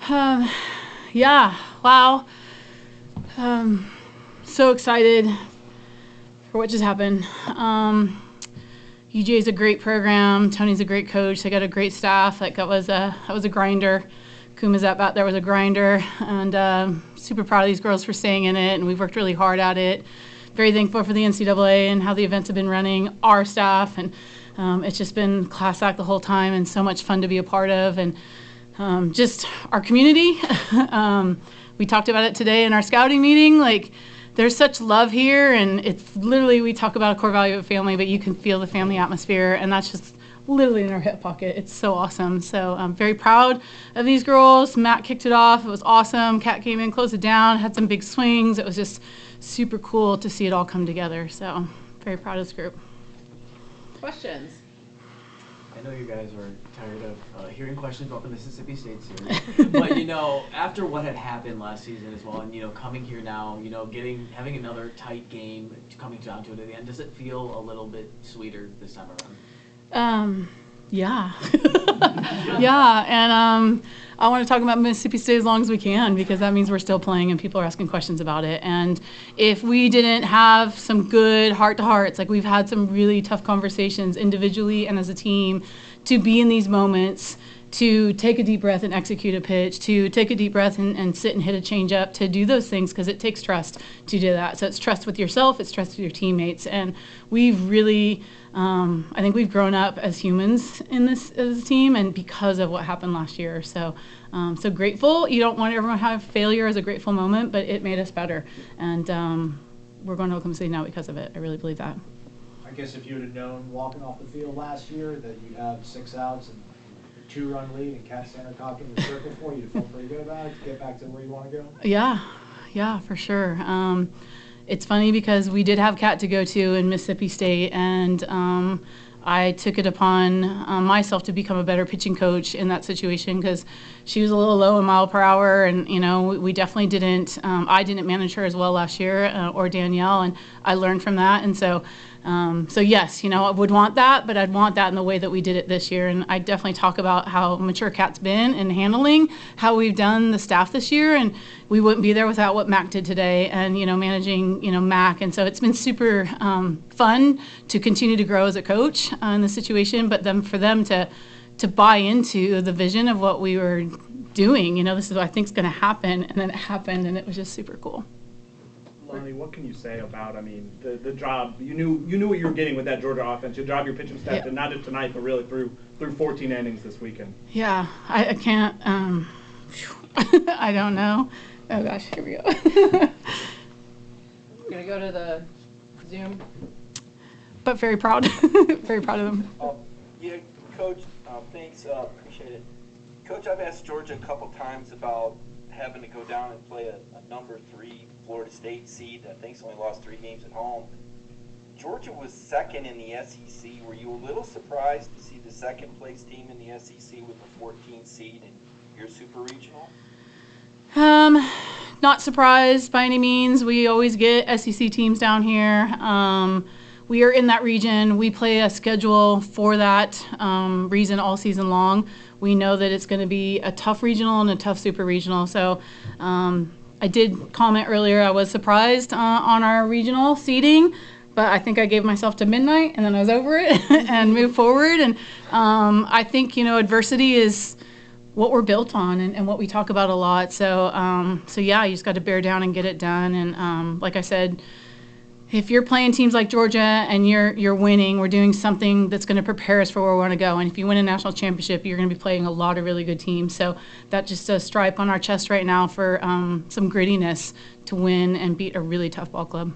Yeah, wow. So excited for what just happened. UGA is a great program. Tony's a great coach. They got a great staff. Like that was a grinder. Kuma's out there was a grinder, and super proud of these girls for staying in it. And we've worked really hard at it. Very thankful for the NCAA and how the events have been running. Our staff, and it's just been class act the whole time, and so much fun to be a part of. And just our community. We talked about it today in our scouting meeting. Like, there's such love here, and it's literally, we talk about a core value of family, but you can feel the family atmosphere, and that's just literally in our hip pocket. It's so awesome. So I'm very proud of these girls. Matt kicked it off. It was awesome. Kat came in, closed it down, had some big swings. It was just super cool to see it all come together. So very proud of this group. Questions? I know you guys are tired of hearing questions about the Mississippi State series, but you know, after what had happened last season as well, and you know, coming here now, you know, having another tight game coming down to it at the end, does it feel a little bit sweeter this time around? Yeah. Yeah, and I want to talk about Mississippi State as long as we can, because that means we're still playing and people are asking questions about it. And if we didn't have some good heart-to-hearts, like we've had some really tough conversations individually and as a team, to be in these moments, to take a deep breath and execute a pitch, to take a deep breath and sit and hit a change-up, to do those things, because it takes trust to do that. So it's trust with yourself, it's trust with your teammates, and we've really, I think we've grown up as humans in this as a team, and because of what happened last year. So, so grateful. You don't want everyone to have failure as a grateful moment, but it made us better, and we're going to Oklahoma City now because of it. I really believe that. I guess if you'd have known walking off the field last year that you'd have 6 outs and 2-run lead and Kat Sandercock in the circle for you, felt pretty good about it to get back to where you want to go? Yeah, for sure. It's funny because we did have Kat to go to in Mississippi State, and I took it upon myself to become a better pitching coach in that situation, because she was a little low in mile per hour, and you know, we definitely didn't, I didn't manage her as well last year, or Danielle, and I learned from that. And so so yes, you know, I would want that, but I'd want that in the way that we did it this year. And I definitely talk about how mature Kat's been in handling how we've done the staff this year, and we wouldn't be there without what Mack did today, and you know, managing, you know, Mack. And so it's been super fun to continue to grow as a coach in the situation, but then for them to buy into the vision of what we were doing. You know, this is what I think is going to happen, and then it happened, and it was just super cool. Lonni, what can you say about, I mean, the job, you knew what you were getting with that Georgia offense, your job, your pitching staff, and not just tonight, but really through 14 innings this weekend? Yeah, I can't, I don't know. Oh gosh, here we go. We're going to go to the Zoom. But very proud, very proud of them. Yeah, Coach, thanks, appreciate it. Coach, I've asked Georgia a couple times about having to go down and play a number 3 Florida State seed that I think's only lost 3 games at home. Georgia was second in the SEC. Were you a little surprised to see the second place team in the SEC with the 14th seed in your super regional? Not surprised by any means. We always get SEC teams down here. We are in that region. We play a schedule for that reason all season long. We know that it's going to be a tough regional and a tough super regional. So I did comment earlier, I was surprised on our regional seeding, but I think I gave myself to midnight and then I was over it and moved forward. And I think, you know, adversity is what we're built on and what we talk about a lot. So, so yeah, you just got to bear down and get it done. And like I said, if you're playing teams like Georgia and you're winning, we're doing something that's going to prepare us for where we want to go. And if you win a national championship, you're going to be playing a lot of really good teams. So that's just a stripe on our chest right now for some grittiness to win and beat a really tough ball club.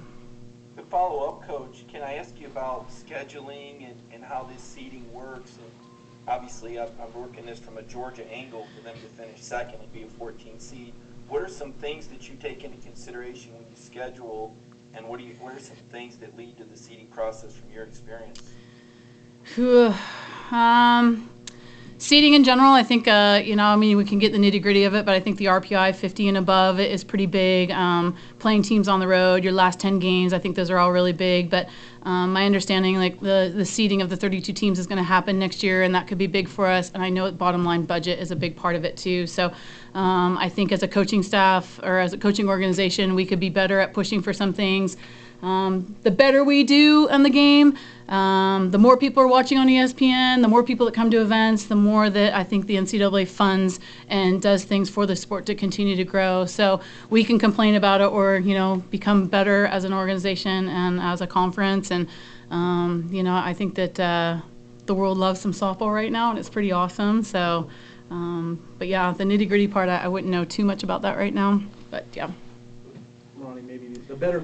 To follow up, Coach, can I ask you about scheduling and how this seeding works? And obviously, I'm working this from a Georgia angle for them to finish second and be a 14 seed. What are some things that you take into consideration when you schedule? And what are some things that lead to the seeding process from your experience? Seating in general, I think, we can get the nitty-gritty of it, but I think the RPI 50 and above is pretty big. Playing teams on the road, your last 10 games, I think those are all really big. But my understanding, like the seating of the 32 teams is going to happen next year, and that could be big for us. And I know bottom line budget is a big part of it too. So I think as a coaching staff or as a coaching organization, we could be better at pushing for some things. The better we do in the game, the more people are watching on ESPN, the more people that come to events, the more that I think the NCAA funds and does things for the sport to continue to grow. So we can complain about it or, become better as an organization and as a conference. And, I think that the world loves some softball right now, and it's pretty awesome. So, but yeah, the nitty-gritty part, I wouldn't know too much about that right now. But, yeah. Ronnie, maybe the better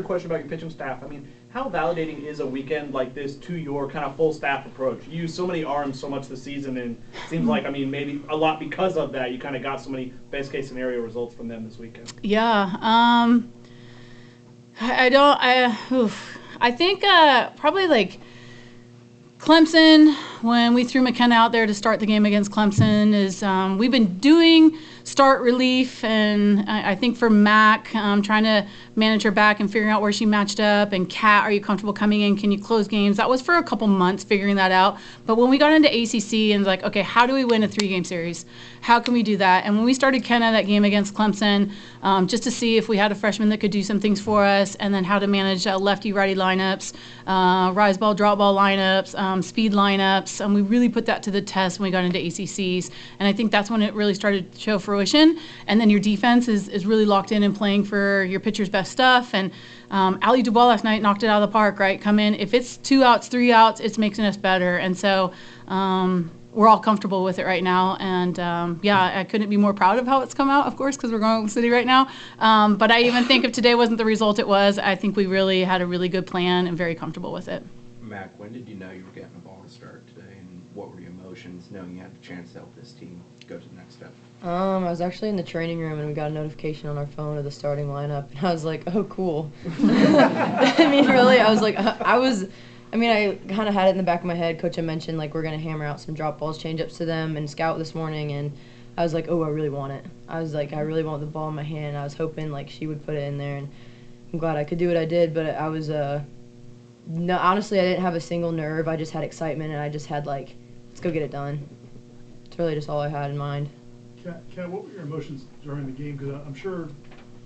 question about your pitching staff. I mean, how validating is a weekend like this to your kind of full staff approach? You use so many arms so much this season, and it seems like, maybe a lot because of that, you kind of got so many best case scenario results from them this weekend. Yeah. I think probably like Clemson, when we threw McKenna out there to start the game against Clemson, is we've been doing start relief, and I think for Mack, trying to manage her back and figuring out where she matched up, and Kat, are you comfortable coming in? Can you close games? That was for a couple months figuring that out. But when we got into ACC and was like, okay, how do we win a 3-game series? How can we do that? And when we started Kenna that game against Clemson, just to see if we had a freshman that could do some things for us, and then how to manage lefty-righty lineups, rise ball, drop ball lineups, speed lineups, and we really put that to the test when we got into ACCs. And I think that's when it really started to show fruition. And then your defense is really locked in and playing for your pitcher's best stuff. And Ali Dubois last night knocked it out of the park, right? Come in. If it's 2 outs, 3 outs, it's making us better. And so we're all comfortable with it right now. And, I couldn't be more proud of how it's come out, of course, because we're going to the city right now. But I even think if today wasn't the result it was, I think we really had a really good plan and very comfortable with it. Mack, when did you know you were getting the ball to start today, and what were your emotions knowing you had the chance to help this team go to the next step? I was actually in the training room, and we got a notification on our phone of the starting lineup, and I was like, oh, cool. Really, I was like, I kind of had it in the back of my head. Coach had mentioned, like, we're going to hammer out some drop balls, change-ups to them, and scout this morning, and I was like, oh, I really want it. I was like, I really want the ball in my hand. I was hoping, like, she would put it in there, and I'm glad I could do what I did, but I was, no, honestly, I didn't have a single nerve. I just had excitement, and I just had, like, let's go get it done. It's really just all I had in mind. Kat, what were your emotions during the game? Because I'm sure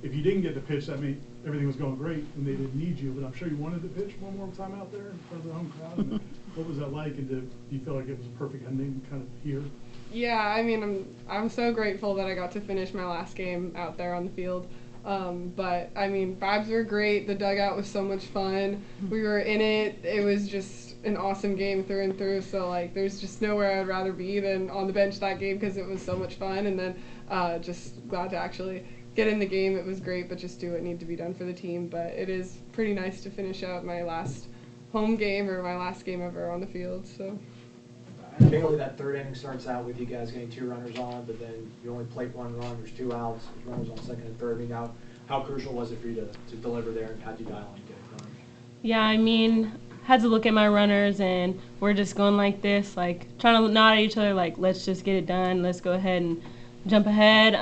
if you didn't get the pitch, that meant everything was going great and they didn't need you. But I'm sure you wanted to pitch one more time out there in front of the home crowd. And what was that like? And do you feel like it was a perfect ending kind of here? Yeah, I'm so grateful that I got to finish my last game out there on the field. But vibes were great. The dugout was so much fun. We were in it. It was just an awesome game through and through. So there's just nowhere I'd rather be than on the bench that game because it was so much fun. And then just glad to actually get in the game. It was great, but just do what needed to be done for the team. But it is pretty nice to finish out my last home game or my last game ever on the field. So. Generally, that third inning starts out with you guys getting 2 runners on, but then you only plate 1 run. There's 2 outs. There's runners on second and third. How crucial was it for you to deliver there, and how'd you dial in and get it done? Yeah, had to look at my runners, and we're just going like this, like trying to nod at each other, like let's just get it done. Let's go ahead and jump ahead.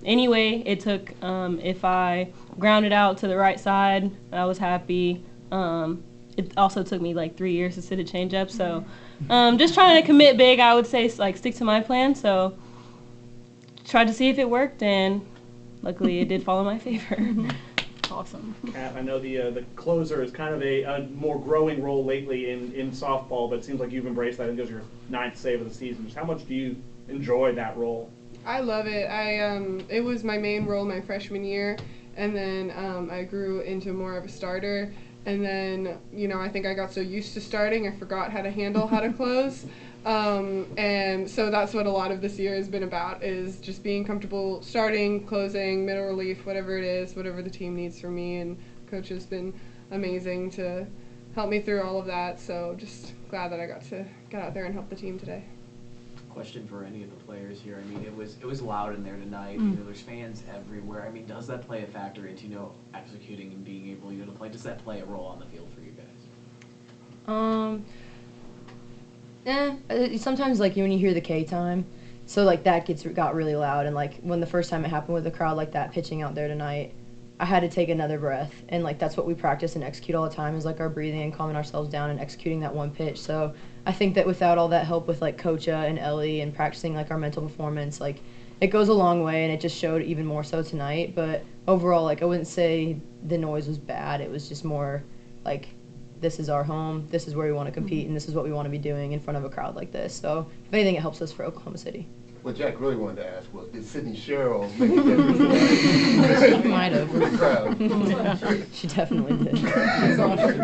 Anyway, it took if I grounded out to the right side, I was happy. It also took me like 3 years to sit a changeup, so. Just trying to commit big, I would say, like, stick to my plan. So tried to see if it worked, and luckily it did fall in my favor. Awesome. Kat, I know the closer is kind of a more growing role lately in softball, but it seems like you've embraced that. I think it was your 9th save of the season. Just how much do you enjoy that role? I love it. It was my main role my freshman year, and then I grew into more of a starter. And then, I think I got so used to starting, I forgot how to handle how to close. And so that's what a lot of this year has been about, is just being comfortable starting, closing, middle relief, whatever it is, whatever the team needs from me. And Coach has been amazing to help me through all of that. So just glad that I got to get out there and help the team today. Question for any of the players here. It was loud in there tonight. There's fans everywhere. Does that play a factor into executing and being able to play? Does that play a role on the field for you guys? Sometimes like when you hear the K time, so like that got really loud, and like when the first time it happened with a crowd like that pitching out there tonight, I had to take another breath, and like that's what we practice and execute all the time is like our breathing and calming ourselves down and executing that one pitch. So I think that without all that help with like Kocha and Ellie and practicing like our mental performance, like it goes a long way, and it just showed even more so tonight. But overall, like I wouldn't say the noise was bad. It was just more like, this is our home, this is where we want to compete, and this is what we want to be doing in front of a crowd like this. So if anything, it helps us for Oklahoma City. What Jack really wanted to ask was, did Sydney Sherrill make a difference tonight? She might have. For the crowd. She definitely did.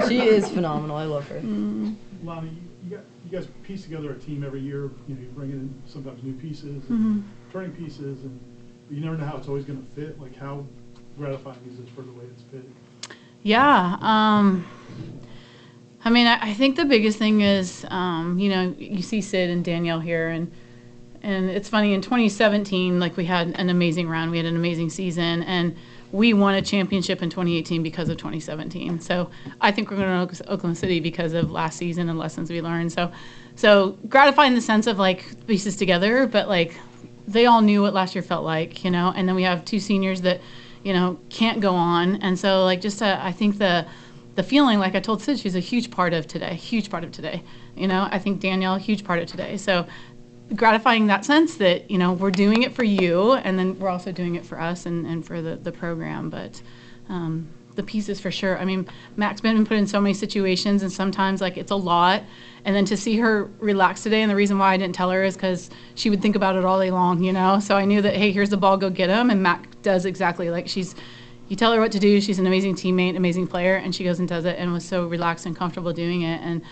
She is phenomenal. I love her. Lonni, you guys piece together a team every year. You know, you bring in sometimes new pieces, and turning pieces, and you never know how it's always going to fit. Like, how gratifying is this for the way it's fitting? Yeah. I mean, I think the biggest thing is, you know, you see Sid and Danielle here, and it's funny, in 2017, like, we had an amazing run. We had an amazing season, and we won a championship in 2018 because of 2017. So I think we're going to Oklahoma City because of last season and lessons we learned. So gratifying in the sense of, like, pieces together, but, like, they all knew what last year felt like, you know, and then we have 2 seniors that, you know, can't go on. And so, like, just I think the feeling, like I told Sid, she's a huge part of today. You know, I think Danielle, a huge part of today. So gratifying in that sense that, you know, we're doing it for you, and then we're also doing it for us and for the program. But the pieces for sure. I mean, Mack's been put in so many situations, and sometimes, like, it's a lot. And then to see her relax today, and the reason why I didn't tell her is because she would think about it all day long, you know. So I knew that, hey, here's the ball, go get him. And Mack does exactly, like, you tell her what to do. She's an amazing teammate, amazing player, and she goes and does it, and was so relaxed and comfortable doing it. And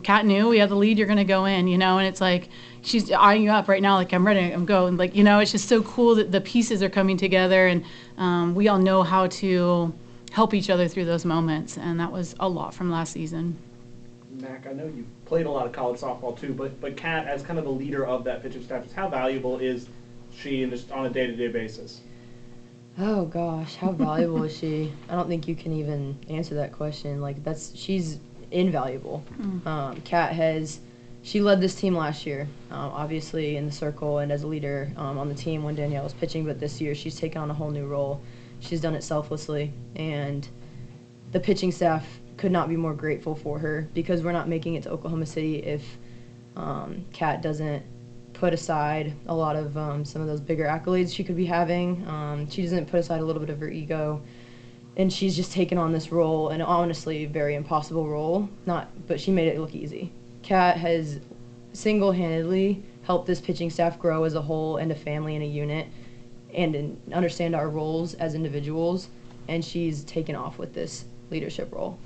Kat knew, we have the lead, you're going to go in, you know, and it's like she's eyeing you up right now, like, I'm ready, I'm going. Like, you know, it's just so cool that the pieces are coming together, and we all know how to help each other through those moments, and that was a lot from last season. Mack, I know you played a lot of college softball too, but Kat, as kind of the leader of that pitching staff, how valuable is she just on a day-to-day basis? Oh gosh, how valuable is she? I don't think you can even answer that question. Like, she's invaluable. Kat she led this team last year, obviously in the circle and as a leader on the team when Danielle was pitching, but this year she's taken on a whole new role. She's done it selflessly, and the pitching staff could not be more grateful for her, because we're not making it to Oklahoma City if Kat doesn't put aside a lot of some of those bigger accolades she could be having. She doesn't put aside a little bit of her ego, and she's just taken on this role, an honestly very impossible role, but she made it look easy. Kat has single-handedly helped this pitching staff grow as a whole and a family and a unit, and understand our roles as individuals, and she's taken off with this leadership role.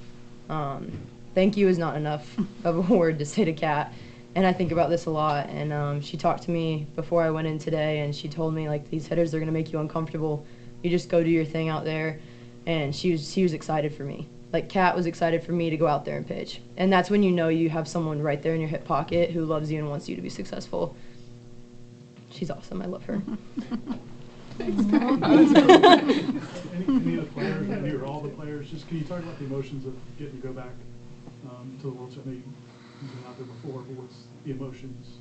Thank you is not enough of a word to say to Kat, and I think about this a lot. And she talked to me before I went in today, and she told me, like, these hitters are going to make you uncomfortable. You just go do your thing out there. And she was excited for me. Like, Kat was excited for me to go out there and pitch. And that's when you know you have someone right there in your hip pocket who loves you and wants you to be successful. She's awesome. I love her. Any of the players, any or all the players, just can you talk about the emotions of getting to go back to the World Series? I know you've been out there before, but what's the emotions?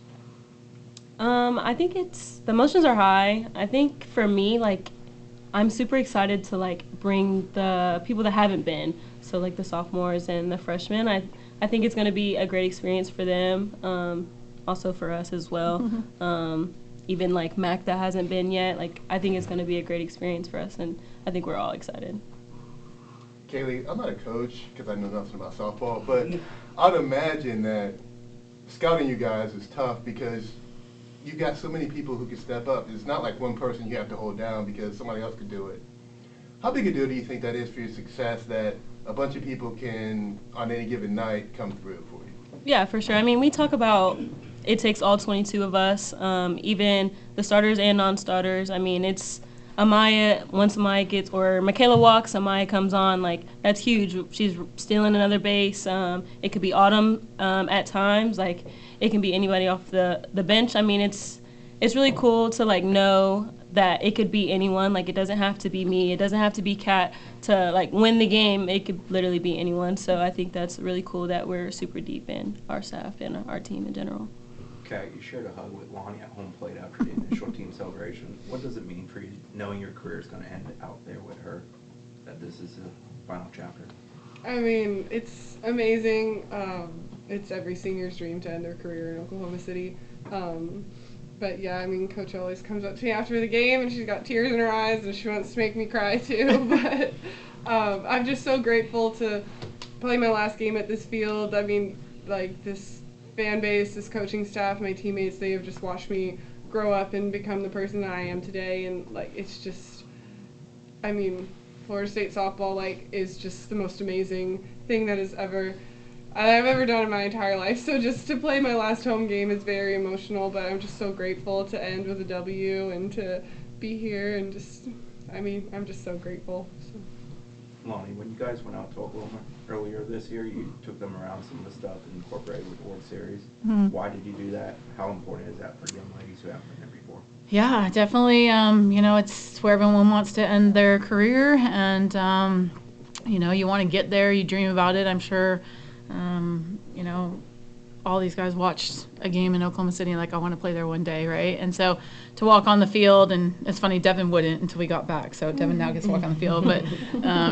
I think the emotions are high. I think for me, like, I'm super excited to, like, bring the people that haven't been, so, like, the sophomores and the freshmen. I think it's going to be a great experience for them, also for us as well. Even, like, Mack that hasn't been yet, like, I think it's going to be a great experience for us, and I think we're all excited. Kaeli, I'm not a coach because I know nothing about softball, but I'd imagine that scouting you guys is tough because you've got so many people who can step up. It's not like one person you have to hold down because somebody else could do it. How big a deal do you think that is for your success, that a bunch of people can, on any given night, come through for you? Yeah, for sure. I mean, we talk about it takes all 22 of us, even the starters and non-starters. I mean, it's Amaya, once Amaya gets, or Michaela walks, Amaya comes on, like, that's huge. She's stealing another base. It could be Autumn at times. Like, it can be anybody off the bench. I mean, it's it's really cool to like know that it could be anyone. Like, it doesn't have to be me. It doesn't have to be Kat to like win the game. It could literally be anyone. So I think that's really cool that we're super deep in our staff and our team in general. Kat, you shared a hug with Lonni at home plate after the initial team celebration. What does it mean for you knowing your career is going to end out there with her, that this is the final chapter? I mean, it's amazing. It's every senior's dream to end their career in Oklahoma City. But yeah, I mean, Coach always comes up to me after the game and she's got tears in her eyes and she wants to make me cry too. But I'm just so grateful to play my last game at this field. I mean, like, this fan base, this coaching staff, my teammates, they have just watched me grow up and become the person that I am today. And like, it's just, I mean, Florida State softball like is just the most amazing thing that I've ever done in my entire life. So just to play my last home game is very emotional, but I'm just so grateful to end with a W and to be here and just, I mean, I'm just so grateful. So. Lonni, when you guys went out to Oklahoma earlier this year, you took them around some of the stuff and incorporated with the World Series. Mm-hmm. Why did you do that? How important is that for young ladies who haven't been there before? Yeah, definitely. It's where everyone wants to end their career, and you want to get there. You dream about it. I'm sure. All these guys watched a game in Oklahoma City, like, I want to play there one day, right? And so to walk on the field, and it's funny, Devin wouldn't until we got back. So Devin now gets to walk on the field, but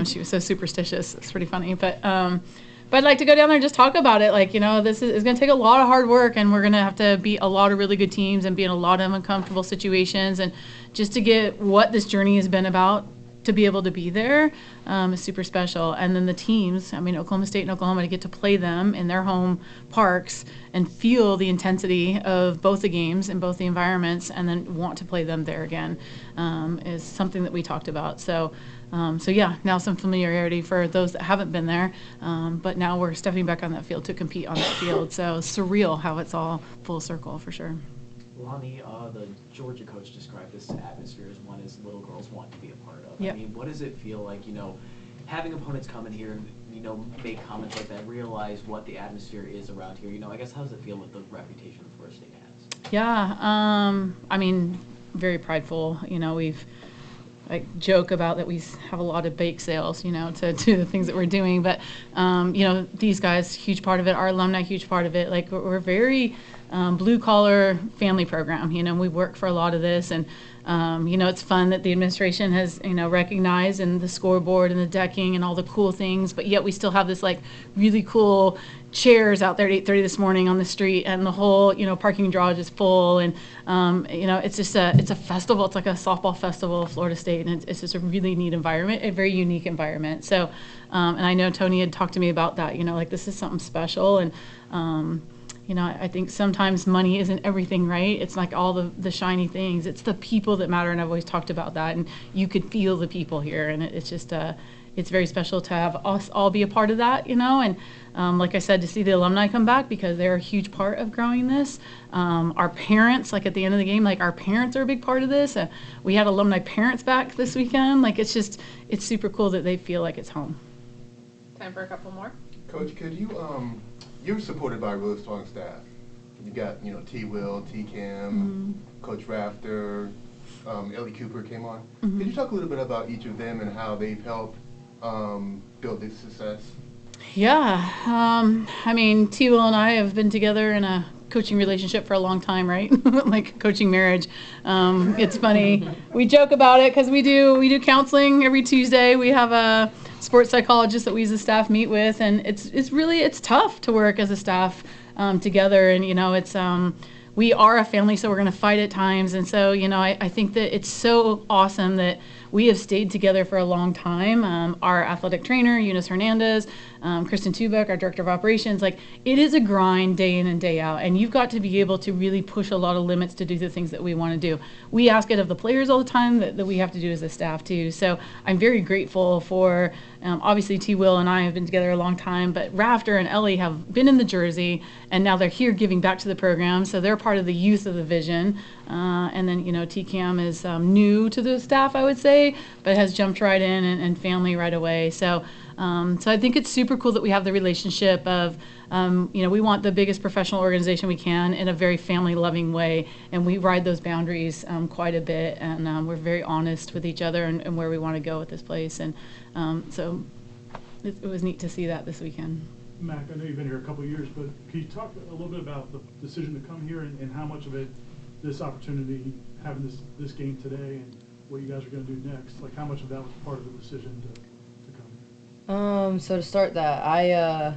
she was so superstitious. It's pretty funny. But I'd like to go down there and just talk about it. Like, this is going to take a lot of hard work, and we're going to have to beat a lot of really good teams and be in a lot of uncomfortable situations. And just to get what this journey has been about, to be able to be there is super special. And then the teams, Oklahoma State and Oklahoma, to get to play them in their home parks and feel the intensity of both the games and both the environments, and then want to play them there again is something that we talked about. So yeah, now some familiarity for those that haven't been there, but now we're stepping back on that field to compete on that field. So surreal how it's all full circle for sure. Lonni, the Georgia coach described this atmosphere as one as little girls want to be a part of. Yep. I mean, what does it feel like, having opponents come in here and, make comments like that, realize what the atmosphere is around here? I guess, how does it feel with the reputation that Florida State has? Yeah, very prideful. We've joke about that we have a lot of bake sales, to the things that we're doing. But, these guys, huge part of it, our alumni, huge part of it. Like, we're very blue-collar family program. We work for a lot of this. And, it's fun that the administration has, recognized, and the scoreboard and the decking and all the cool things. But yet we still have this, really cool chairs out there at 8:30 this morning on the street, and the whole, parking garage is full. And, it's just it's a festival. It's like a softball festival of Florida State, and it's just a really neat environment, a very unique environment. So, and I know Tony had talked to me about that, this is something special. And, I think sometimes money isn't everything, right? It's like all the shiny things. It's the people that matter, and I've always talked about that. And you could feel the people here, and it's just it's very special to have us all be a part of that, And like I said, to see the alumni come back, because they're a huge part of growing this. Our parents, at the end of the game, our parents are a big part of this. We had alumni parents back this weekend. It's super cool that they feel like it's home. Time for a couple more. Coach, could you you're supported by a really strong staff. You got, T. Will, T. Cam, Coach Rafter, Ellie Cooper came on. Could you talk a little bit about each of them and how they've helped build this success? Yeah, T. Will and I have been together in a coaching relationship for a long time, right? Like coaching marriage. It's funny. We joke about it because we do counseling every Tuesday. We have a sports psychologist that we as a staff meet with, and it's tough to work as a staff together. And we are a family, so we're going to fight at times. And so I think that it's so awesome that we have stayed together for a long time. Our athletic trainer, Eunice Hernandez, Kristen Tubeck, our director of operations, it is a grind day in and day out, and you've got to be able to really push a lot of limits to do the things that we want to do. We ask it of the players all the time that we have to do as a staff too. So I'm very grateful for, obviously T. Will and I have been together a long time, but Rafter and Ellie have been in the jersey, and now they're here giving back to the program, so they're part of the youth of the vision. And then, T. Cam is new to the staff, I would say, but has jumped right in and family right away. So So I think it's super cool that we have the relationship of, we want the biggest professional organization we can in a very family-loving way, and we ride those boundaries quite a bit, and we're very honest with each other and where we want to go with this place. And so it was neat to see that this weekend. Mack, I know you've been here a couple of years, but can you talk a little bit about the decision to come here and how much of it, this opportunity, having this game today and what you guys are going to do next, like how much of that was part of the decision to come here? So to start that, I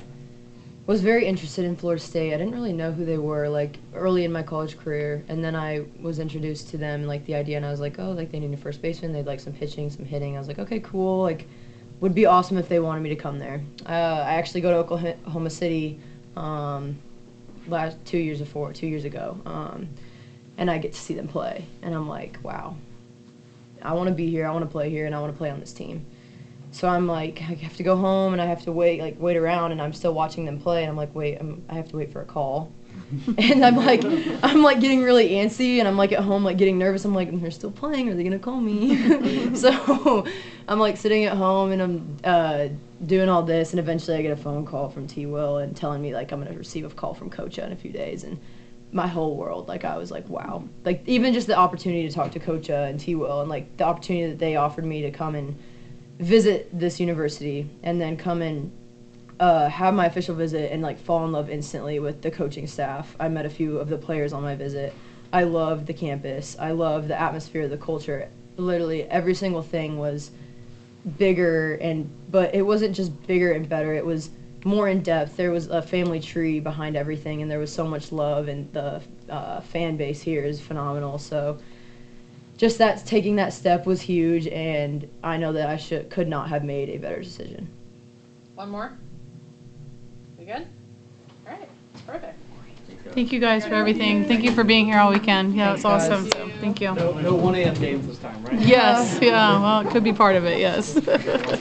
was very interested in Florida State. I didn't really know who they were, like, early in my college career, and then I was introduced to them, like, the idea, and I was like, oh, like, they need a first baseman, they'd like some pitching, some hitting. I was like, okay, cool, like, would be awesome if they wanted me to come there. I actually go to Oklahoma City 2 years ago, and I get to see them play, and I'm like, wow, I want to be here, I want to play here, and I want to play on this team. So I'm like, I have to go home, and I have to wait around, and I'm still watching them play, and I'm like, wait, I have to wait for a call. And I'm like getting really antsy, and I'm like at home like getting nervous. I'm like, they're still playing, are they gonna call me? So I'm like sitting at home, and I'm doing all this, and eventually I get a phone call from T. Will and telling me like I'm gonna receive a call from Coach in a few days, and my whole world, like I was like, wow. Like even just the opportunity to talk to Coach and T. Will, and like the opportunity that they offered me to come and visit this university, and then come and have my official visit and like fall in love instantly with the coaching staff. I met a few of the players on my visit. I loved the campus. I loved the atmosphere, the culture. Literally every single thing was bigger, but it wasn't just bigger and better. It was more in depth. There was a family tree behind everything, and there was so much love, and the fan base here is phenomenal. So just taking that step was huge, and I know that I could not have made a better decision. One more? We good? All right. Perfect. Thank you guys for everything. Thank you for being here all weekend. Yeah, it's awesome. Thank you. No 1 a.m. games this time, right? Yes. Yeah. Well, it could be part of it. Yes.